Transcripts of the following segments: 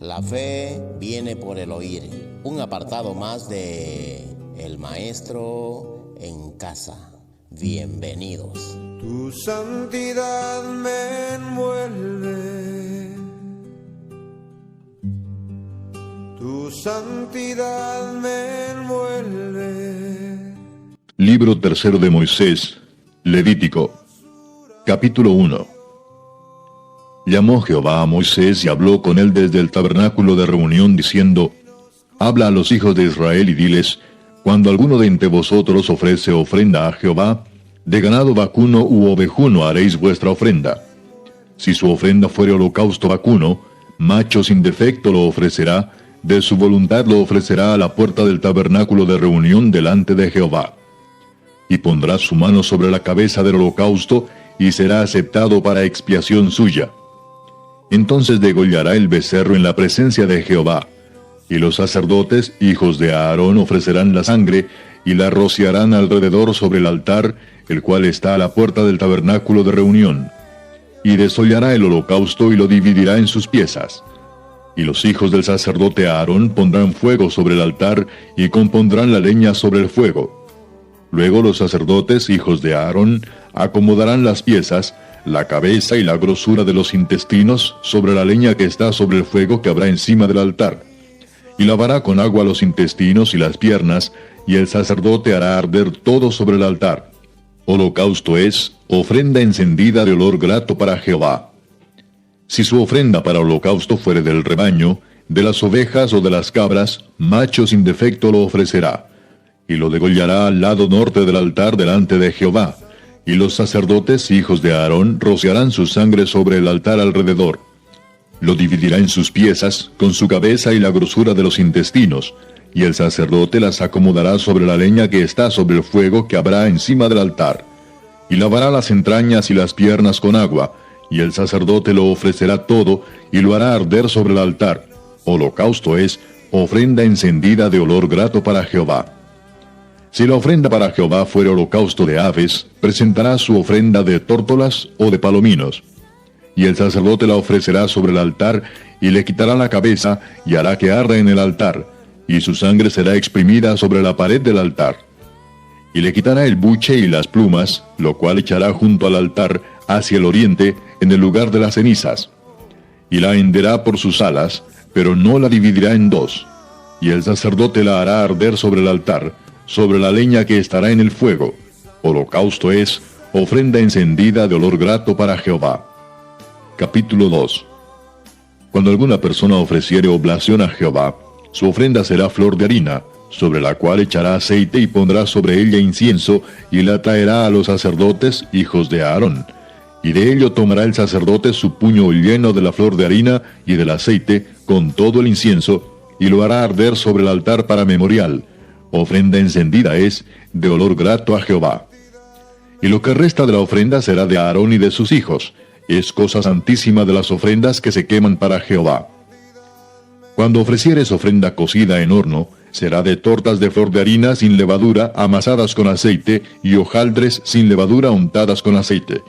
La fe viene por el oír. Un apartado más de El Maestro en Casa. Bienvenidos. Tu santidad me envuelve. Tu santidad me envuelve. Libro tercero de Moisés, Levítico, capítulo 1. Llamó Jehová a Moisés y habló con él desde el tabernáculo de reunión, diciendo: Habla a los hijos de Israel y diles: Cuando alguno de entre vosotros ofrece ofrenda a Jehová, de ganado vacuno u ovejuno haréis vuestra ofrenda. Si su ofrenda fuere holocausto vacuno, macho sin defecto lo ofrecerá, de su voluntad lo ofrecerá a la puerta del tabernáculo de reunión delante de Jehová. Y pondrá su mano sobre la cabeza del holocausto, y será aceptado para expiación suya. Entonces degollará el becerro en la presencia de Jehová, y los sacerdotes, hijos de Aarón, ofrecerán la sangre, y la rociarán alrededor sobre el altar, el cual está a la puerta del tabernáculo de reunión. Y desollará el holocausto y lo dividirá en sus piezas. Y los hijos del sacerdote Aarón pondrán fuego sobre el altar, y compondrán la leña sobre el fuego. Luego los sacerdotes, hijos de Aarón, acomodarán las piezas, la cabeza y la grosura de los intestinos sobre la leña que está sobre el fuego que habrá encima del altar. Y lavará con agua los intestinos y las piernas, y el sacerdote hará arder todo sobre el altar. Holocausto es ofrenda encendida de olor grato para Jehová. Si su ofrenda para holocausto fuere del rebaño, de las ovejas o de las cabras, macho sin defecto lo ofrecerá, y lo degollará al lado norte del altar delante de Jehová. Y los sacerdotes, hijos de Aarón, rociarán su sangre sobre el altar alrededor. Lo dividirá en sus piezas, con su cabeza y la grosura de los intestinos, y el sacerdote las acomodará sobre la leña que está sobre el fuego que habrá encima del altar. Y lavará las entrañas y las piernas con agua, y el sacerdote lo ofrecerá todo, y lo hará arder sobre el altar. Holocausto es ofrenda encendida de olor grato para Jehová. Si la ofrenda para Jehová fuere holocausto de aves, presentará su ofrenda de tórtolas o de palominos. Y el sacerdote la ofrecerá sobre el altar, y le quitará la cabeza, y hará que arda en el altar, y su sangre será exprimida sobre la pared del altar. Y le quitará el buche y las plumas, lo cual echará junto al altar, hacia el oriente, en el lugar de las cenizas. Y la henderá por sus alas, pero no la dividirá en dos. Y el sacerdote la hará arder sobre el altar, sobre la leña que estará en el fuego. Holocausto es ofrenda encendida de olor grato para Jehová. Capítulo 2. Cuando alguna persona ofreciere oblación a Jehová, su ofrenda será flor de harina, sobre la cual echará aceite y pondrá sobre ella incienso, y la traerá a los sacerdotes, hijos de Aarón. Y de ello tomará el sacerdote su puño lleno de la flor de harina y del aceite, con todo el incienso, y lo hará arder sobre el altar para memorial. Ofrenda encendida es, de olor grato a Jehová. Y lo que resta de la ofrenda será de Aarón y de sus hijos. Es cosa santísima de las ofrendas que se queman para Jehová. Cuando ofrecieres ofrenda cocida en horno, será de tortas de flor de harina sin levadura, amasadas con aceite, y hojaldres sin levadura untadas con aceite.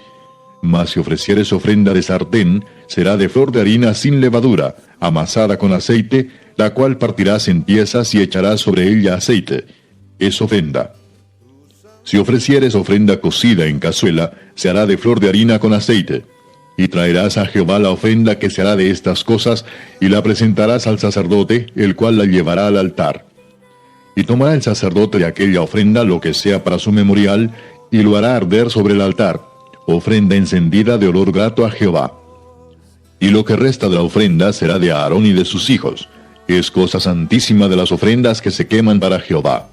Mas si ofrecieres ofrenda de sartén, será de flor de harina sin levadura, amasada con aceite, la cual partirás en piezas y echarás sobre ella aceite. Es ofrenda. Si ofrecieres ofrenda cocida en cazuela, se hará de flor de harina con aceite. Y traerás a Jehová la ofrenda que se hará de estas cosas, y la presentarás al sacerdote, el cual la llevará al altar. Y tomará el sacerdote de aquella ofrenda lo que sea para su memorial, y lo hará arder sobre el altar, ofrenda encendida de olor grato a Jehová. Y lo que resta de la ofrenda será de Aarón y de sus hijos. Es cosa santísima de las ofrendas que se queman para Jehová.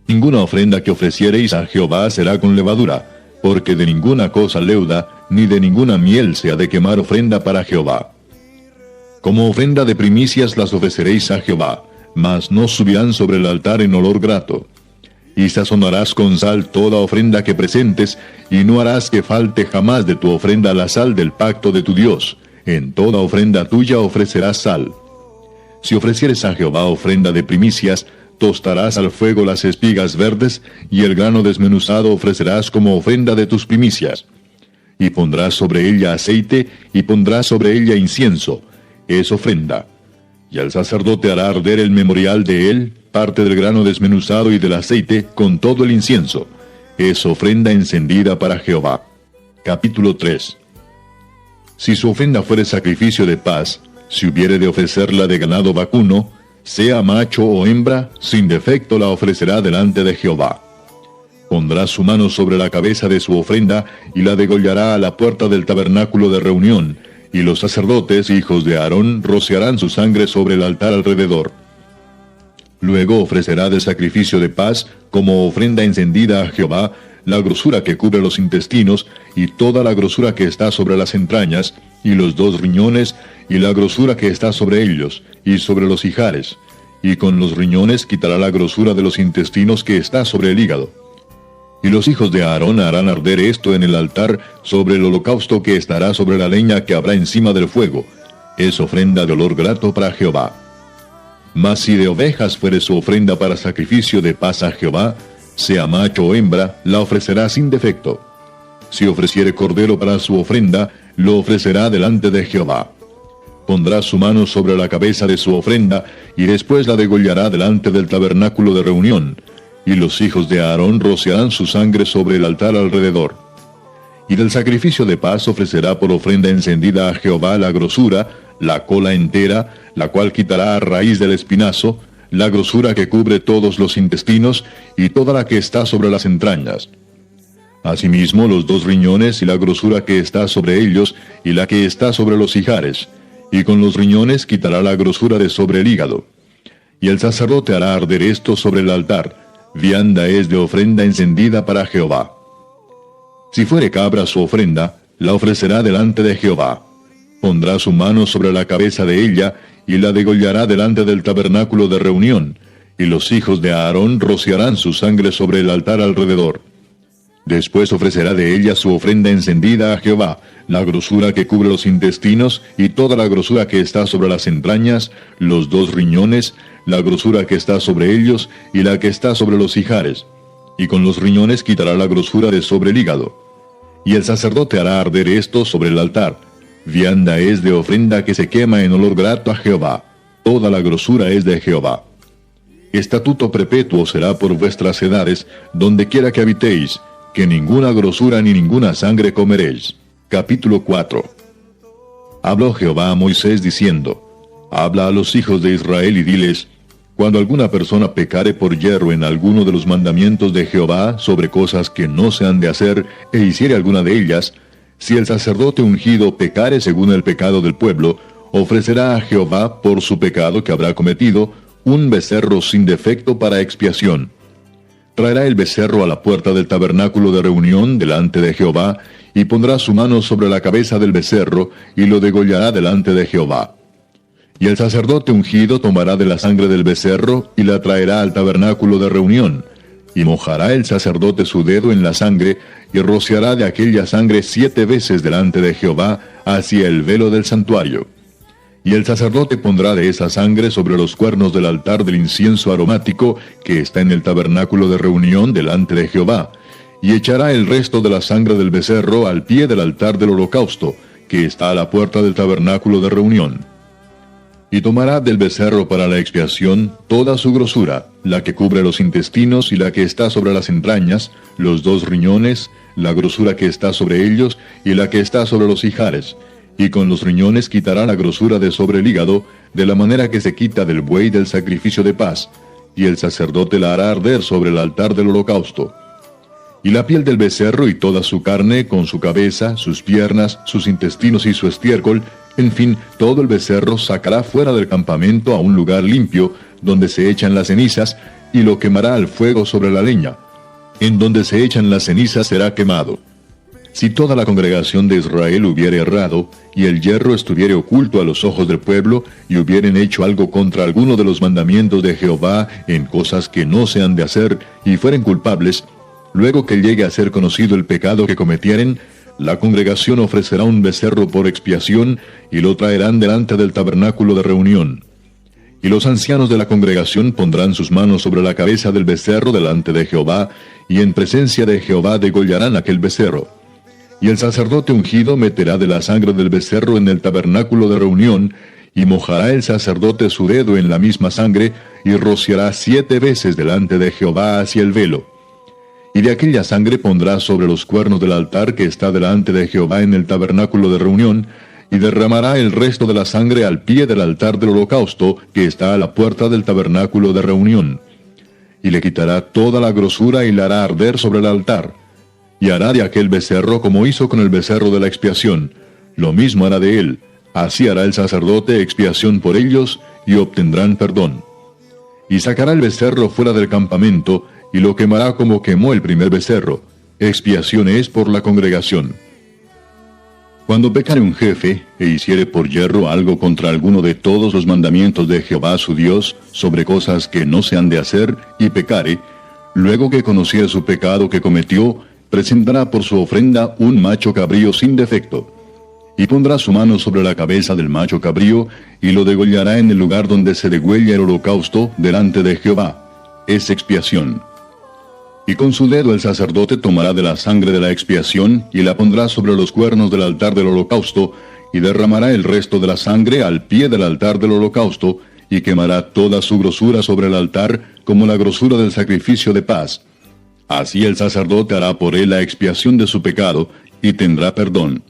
Ninguna ofrenda que ofreciereis a Jehová será con levadura, porque de ninguna cosa leuda, ni de ninguna miel se ha de quemar ofrenda para Jehová. Como ofrenda de primicias las ofreceréis a Jehová, mas no subirán sobre el altar en olor grato. Y sazonarás con sal toda ofrenda que presentes, y no harás que falte jamás de tu ofrenda la sal del pacto de tu Dios. En toda ofrenda tuya ofrecerás sal. Si ofrecieres a Jehová ofrenda de primicias, tostarás al fuego las espigas verdes, y el grano desmenuzado ofrecerás como ofrenda de tus primicias. Y pondrás sobre ella aceite, y pondrás sobre ella incienso. Es ofrenda. Y el sacerdote hará arder el memorial de él, parte del grano desmenuzado y del aceite, con todo el incienso. Es ofrenda encendida para Jehová. Capítulo 3. Si su ofrenda fuere sacrificio de paz, si hubiere de ofrecerla de ganado vacuno, sea macho o hembra, sin defecto la ofrecerá delante de Jehová. Pondrá su mano sobre la cabeza de su ofrenda y la degollará a la puerta del tabernáculo de reunión, y los sacerdotes, hijos de Aarón, rociarán su sangre sobre el altar alrededor. Luego ofrecerá de sacrificio de paz, como ofrenda encendida a Jehová, la grosura que cubre los intestinos, y toda la grosura que está sobre las entrañas, y los 2 riñones, y la grosura que está sobre ellos, y sobre los ijares. Y con los riñones quitará la grosura de los intestinos que está sobre el hígado. Y los hijos de Aarón harán arder esto en el altar sobre el holocausto que estará sobre la leña que habrá encima del fuego. Es ofrenda de olor grato para Jehová. Mas si de ovejas fuere su ofrenda para sacrificio de paz a Jehová, sea macho o hembra, la ofrecerá sin defecto. Si ofreciere cordero para su ofrenda, lo ofrecerá delante de Jehová. Pondrá su mano sobre la cabeza de su ofrenda, y después la degollará delante del tabernáculo de reunión. Y los hijos de Aarón rociarán su sangre sobre el altar alrededor. Y del sacrificio de paz ofrecerá por ofrenda encendida a Jehová la grosura, la cola entera, la cual quitará a raíz del espinazo, la grosura que cubre todos los intestinos, y toda la que está sobre las entrañas. Asimismo los 2 riñones y la grosura que está sobre ellos, y la que está sobre los ijares, y con los riñones quitará la grosura de sobre el hígado. Y el sacerdote hará arder esto sobre el altar. Vianda es de ofrenda encendida para Jehová. Si fuere cabra su ofrenda, la ofrecerá delante de Jehová. Pondrá su mano sobre la cabeza de ella, y la degollará delante del tabernáculo de reunión, y los hijos de Aarón rociarán su sangre sobre el altar alrededor. Después ofrecerá de ella su ofrenda encendida a Jehová, la grosura que cubre los intestinos, y toda la grosura que está sobre las entrañas, los 2 riñones, la grosura que está sobre ellos, y la que está sobre los ijares. Y con los riñones quitará la grosura de sobre el hígado. Y el sacerdote hará arder esto sobre el altar. Vianda es de ofrenda que se quema en olor grato a Jehová. Toda la grosura es de Jehová. Estatuto perpetuo será por vuestras edades, donde quiera que habitéis, que ninguna grosura ni ninguna sangre comeréis. Capítulo 4. Habló Jehová a Moisés diciendo: Habla a los hijos de Israel y diles: Cuando alguna persona pecare por yerro en alguno de los mandamientos de Jehová sobre cosas que no se han de hacer, e hiciere alguna de ellas, si el sacerdote ungido pecare según el pecado del pueblo, ofrecerá a Jehová por su pecado que habrá cometido un becerro sin defecto para expiación. Traerá el becerro a la puerta del tabernáculo de reunión delante de Jehová, y pondrá su mano sobre la cabeza del becerro, y lo degollará delante de Jehová. Y el sacerdote ungido tomará de la sangre del becerro, y la traerá al tabernáculo de reunión, y mojará el sacerdote su dedo en la sangre, y rociará de aquella sangre 7 veces delante de Jehová, hacia el velo del santuario. Y el sacerdote pondrá de esa sangre sobre los cuernos del altar del incienso aromático que está en el tabernáculo de reunión delante de Jehová, y echará el resto de la sangre del becerro al pie del altar del holocausto, que está a la puerta del tabernáculo de reunión. Y tomará del becerro para la expiación toda su grosura, la que cubre los intestinos y la que está sobre las entrañas, los 2 riñones, la grosura que está sobre ellos y la que está sobre los ijares, y con los riñones quitará la grosura de sobre el hígado, de la manera que se quita del buey del sacrificio de paz, y el sacerdote la hará arder sobre el altar del holocausto. Y la piel del becerro y toda su carne, con su cabeza, sus piernas, sus intestinos y su estiércol, en fin, todo el becerro sacará fuera del campamento a un lugar limpio, donde se echan las cenizas, y lo quemará al fuego sobre la leña. En donde se echan las cenizas será quemado. Si toda la congregación de Israel hubiere errado, y el yerro estuviere oculto a los ojos del pueblo, y hubieren hecho algo contra alguno de los mandamientos de Jehová en cosas que no se han de hacer, y fueren culpables, luego que llegue a ser conocido el pecado que cometieren, la congregación ofrecerá un becerro por expiación, y lo traerán delante del tabernáculo de reunión. Y los ancianos de la congregación pondrán sus manos sobre la cabeza del becerro delante de Jehová, y en presencia de Jehová degollarán aquel becerro. Y el sacerdote ungido meterá de la sangre del becerro en el tabernáculo de reunión, y mojará el sacerdote su dedo en la misma sangre, y rociará 7 veces delante de Jehová hacia el velo. Y de aquella sangre pondrá sobre los cuernos del altar que está delante de Jehová en el tabernáculo de reunión, y derramará el resto de la sangre al pie del altar del holocausto que está a la puerta del tabernáculo de reunión. Y le quitará toda la grosura y la hará arder sobre el altar. Y hará de aquel becerro como hizo con el becerro de la expiación. Lo mismo hará de él. Así hará el sacerdote expiación por ellos, y obtendrán perdón. Y sacará el becerro fuera del campamento, y lo quemará como quemó el primer becerro. Expiación es por la congregación. Cuando pecare un jefe, e hiciere por yerro algo contra alguno de todos los mandamientos de Jehová su Dios, sobre cosas que no se han de hacer, y pecare, luego que conociere su pecado que cometió, presentará por su ofrenda un macho cabrío sin defecto. Y pondrá su mano sobre la cabeza del macho cabrío, y lo degollará en el lugar donde se degüella el holocausto, delante de Jehová. Es expiación. Y con su dedo el sacerdote tomará de la sangre de la expiación, y la pondrá sobre los cuernos del altar del holocausto, y derramará el resto de la sangre al pie del altar del holocausto, y quemará toda su grosura sobre el altar, como la grosura del sacrificio de paz. Así el sacerdote hará por él la expiación de su pecado, y tendrá perdón.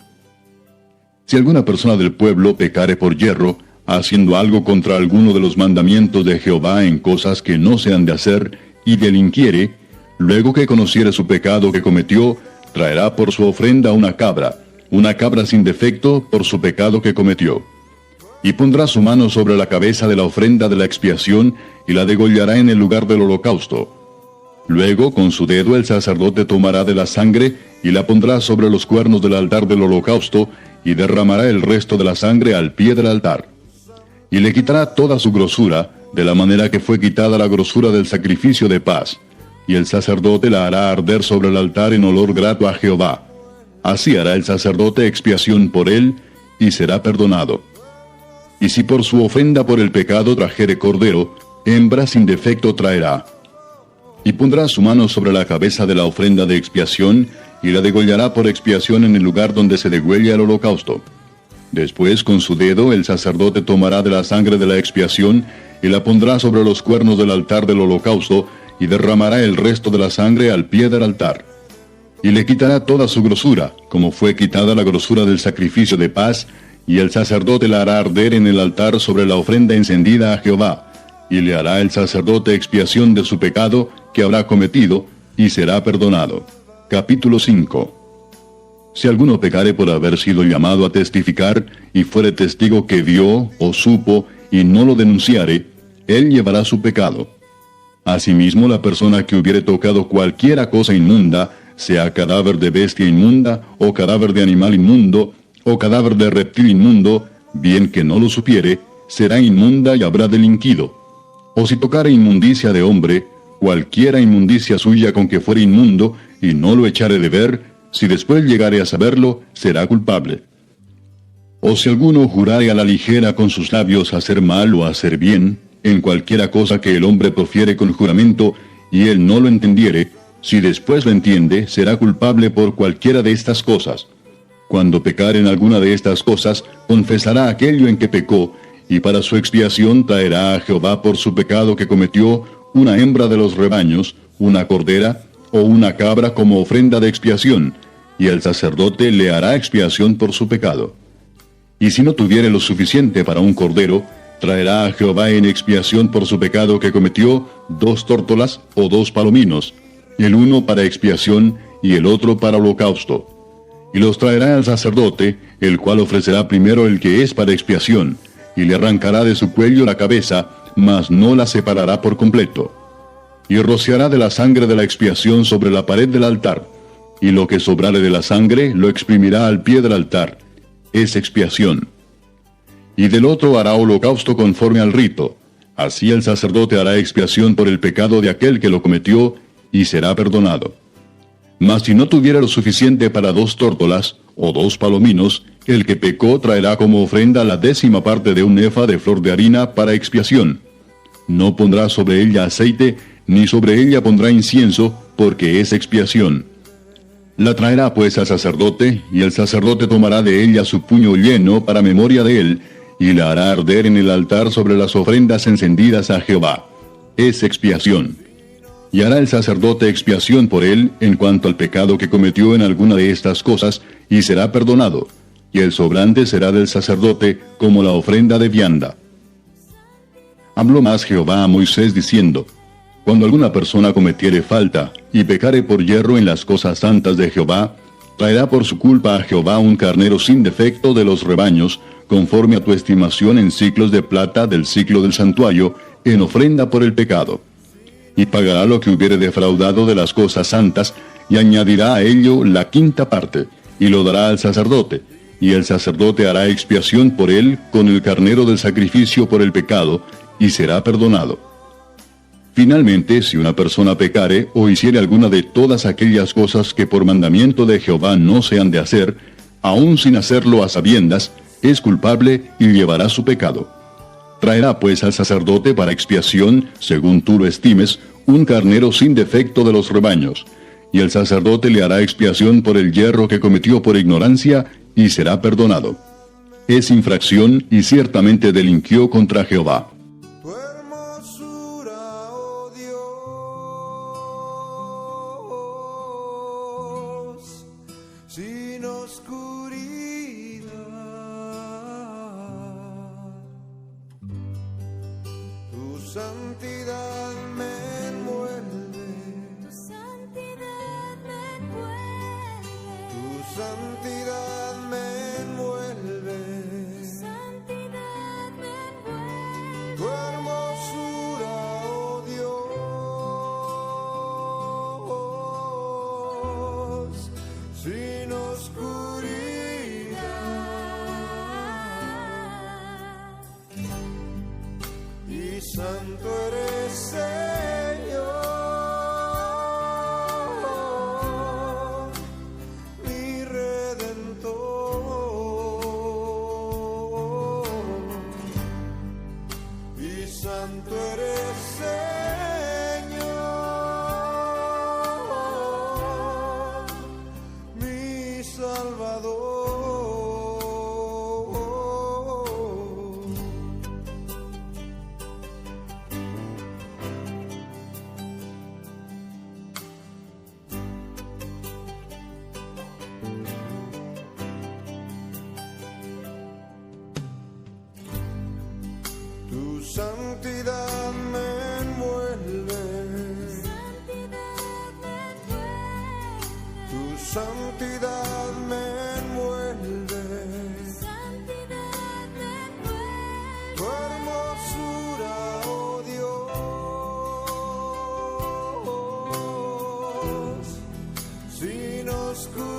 Si alguna persona del pueblo pecare por yerro, haciendo algo contra alguno de los mandamientos de Jehová en cosas que no se han de hacer, y delinquiere, luego que conociere su pecado que cometió, traerá por su ofrenda una cabra sin defecto por su pecado que cometió. Y pondrá su mano sobre la cabeza de la ofrenda de la expiación, y la degollará en el lugar del holocausto. Luego con su dedo el sacerdote tomará de la sangre, y la pondrá sobre los cuernos del altar del holocausto, y derramará el resto de la sangre al pie del altar. Y le quitará toda su grosura, de la manera que fue quitada la grosura del sacrificio de paz. Y el sacerdote la hará arder sobre el altar en olor grato a Jehová. Así hará el sacerdote expiación por él, y será perdonado. Y si por su ofrenda por el pecado trajere cordero, hembra sin defecto traerá. Y pondrá su mano sobre la cabeza de la ofrenda de expiación, y la degollará por expiación en el lugar donde se degüella el holocausto. Después con su dedo el sacerdote tomará de la sangre de la expiación, y la pondrá sobre los cuernos del altar del holocausto, y derramará el resto de la sangre al pie del altar. Y le quitará toda su grosura, como fue quitada la grosura del sacrificio de paz, y el sacerdote la hará arder en el altar sobre la ofrenda encendida a Jehová, y le hará el sacerdote expiación de su pecado que habrá cometido, y será perdonado. Capítulo 5. Si alguno pecare por haber sido llamado a testificar, y fuere testigo que vio o supo, y no lo denunciare, él llevará su pecado. Asimismo, la persona que hubiere tocado cualquiera cosa inmunda, sea cadáver de bestia inmunda, o cadáver de animal inmundo, o cadáver de reptil inmundo, bien que no lo supiere, será inmunda y habrá delinquido. O si tocare inmundicia de hombre, cualquiera inmundicia suya con que fuere inmundo, y no lo echare de ver, si después llegare a saberlo, será culpable. O si alguno jurare a la ligera con sus labios hacer mal o hacer bien, en cualquiera cosa que el hombre profiere con juramento, y él no lo entendiere, si después lo entiende, será culpable por cualquiera de estas cosas. Cuando pecare en alguna de estas cosas, confesará aquello en que pecó, y para su expiación traerá a Jehová por su pecado que cometió una hembra de los rebaños, una cordera, o una cabra como ofrenda de expiación, y el sacerdote le hará expiación por su pecado. Y si no tuviere lo suficiente para un cordero, traerá a Jehová en expiación por su pecado que cometió 2 tórtolas o 2 palominos, el uno para expiación y el otro para holocausto. Y los traerá al sacerdote, el cual ofrecerá primero el que es para expiación, y le arrancará de su cuello la cabeza, mas no la separará por completo. Y rociará de la sangre de la expiación sobre la pared del altar, y lo que sobrare de la sangre lo exprimirá al pie del altar. Es expiación. Y del otro hará holocausto conforme al rito. Así el sacerdote hará expiación por el pecado de aquel que lo cometió, y será perdonado. Mas si no tuviera lo suficiente para 2 tórtolas, o 2 palominos, el que pecó traerá como ofrenda la 10ª parte de un efa de flor de harina para expiación. No pondrá sobre ella aceite, ni sobre ella pondrá incienso, porque es expiación. La traerá pues al sacerdote, y el sacerdote tomará de ella su puño lleno para memoria de él, y la hará arder en el altar sobre las ofrendas encendidas a Jehová. Es expiación. Y hará el sacerdote expiación por él en cuanto al pecado que cometió en alguna de estas cosas, y será perdonado, y el sobrante será del sacerdote como la ofrenda de vianda. Habló más Jehová a Moisés diciendo: Cuando alguna persona cometiere falta, y pecare por yerro en las cosas santas de Jehová, traerá por su culpa a Jehová un carnero sin defecto de los rebaños, conforme a tu estimación en siclos de plata del siclo del santuario, en ofrenda por el pecado. Y pagará lo que hubiere defraudado de las cosas santas, y añadirá a ello la quinta parte, y lo dará al sacerdote, y el sacerdote hará expiación por él con el carnero del sacrificio por el pecado, y será perdonado. Finalmente, si una persona pecare o hiciere alguna de todas aquellas cosas que por mandamiento de Jehová no se han de hacer, aun sin hacerlo a sabiendas, es culpable y llevará su pecado. Traerá pues al sacerdote para expiación, según tú lo estimes, un carnero sin defecto de los rebaños, y el sacerdote le hará expiación por el yerro que cometió por ignorancia, y será perdonado. Es infracción y ciertamente delinquió contra Jehová. Tu hermosura, oh Dios, sin oscuridad. Tu santidad me envuelve. Tu santidad me envuelve. Tu santidad me envuelve. Tu santidad me envuelve. Tu hermosura, oh Dios, sin oscuridad. Y santo eres, Señor, mi Redentor. Y santo eres, Señor, mi Salvador. Tu santidad me envuelve. Tu santidad me envuelve. Tu hermosura, oh Dios, sin oscuridad.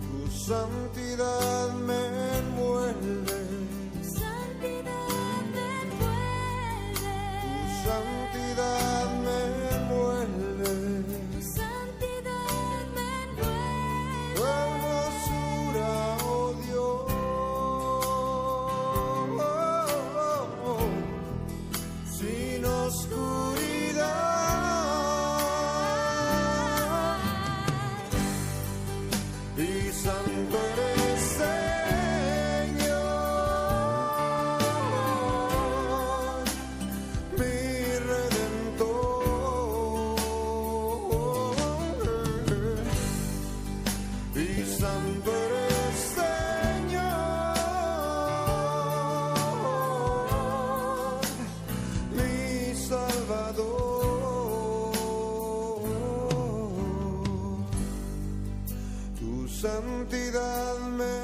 Tu santidad me envuelve. Tu santidad me envuelve. Tu santidad me envuelve. Tu santidad me envuelve. Tu hermosura, oh Dios, sin oscuridad. Y santo eres, Señor, mi Redentor. Y santo eres, Señor, mi Salvador. Tu santidad me